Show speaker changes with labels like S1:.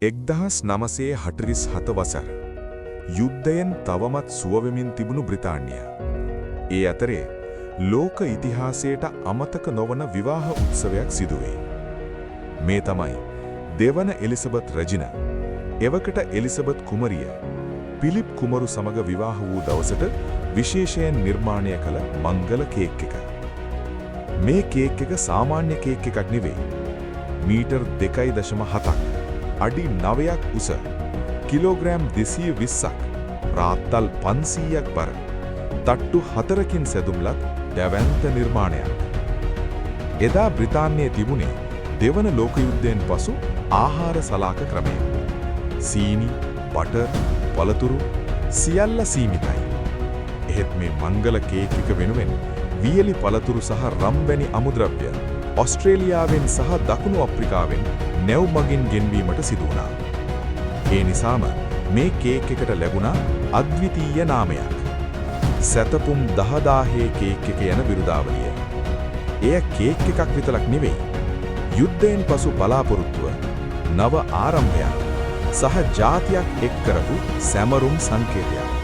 S1: 1947 වසර යුද්ධයෙන් තවමත් සුවවෙමින් තිබුණු බ්‍රිතාන්‍ය. ඒ අතරේ ලෝක ඉතිහාසයට අමතක නොවන විවාහ උත්සවයක් සිදුවේ. මේ තමයි දෙවන එලිසබෙත් රෙජිනා, එවකට එලිසබෙත් කුමරිය, පිලිප් කුමරු සමග විවාහ වූ දවසට විශේෂයෙන් නිර්මාණය කළ මංගල කේක් එක. මේ කේක් එක සාමාන්‍ය කේක් එකක් නෙවෙයි. මීටර් 2.7ක්, අඩි 9ක් උස, කිලෝග්‍රෑම් 220ක්, රාත්තල් 500ක් බර, තට්ටු 4කින් සැදුම්ලත් දැවැන්ත නිර්මාණයක්. එදා බ්‍රිතාන්‍යයේ තිබුණේ දෙවන ලෝක යුද්ධයෙන් පසු ආහාර සලාක ක්‍රමය. සීනි, බටර්, පළතුරු සියල්ල සීමිතයි. එහෙත් මේ මංගල කේක් එක වෙනුවෙන් වියලි පළතුරු සහ රම් වැනි අමුද්‍රව්‍ය ඕස්ට්‍රේලියාවෙන් සහ දකුණු අප්‍රිකාවෙන් නැව් මගින් ගෙන්වීමට සිදු වුණා. ඒ නිසාම මේ කේක් එකට ලැබුණා අද්විතීය නාමයක්. සැතපුම් 10000 කේක් එක යන විරුදාවලිය. එය කේක් එකක් විතරක් නෙවෙයි. යුද්ධයෙන් පසු බලාපොරොත්තුව, නව ආරම්භයක් සහ ජාතියක් එක් කරපු සැමරුම් සංකේතයක්.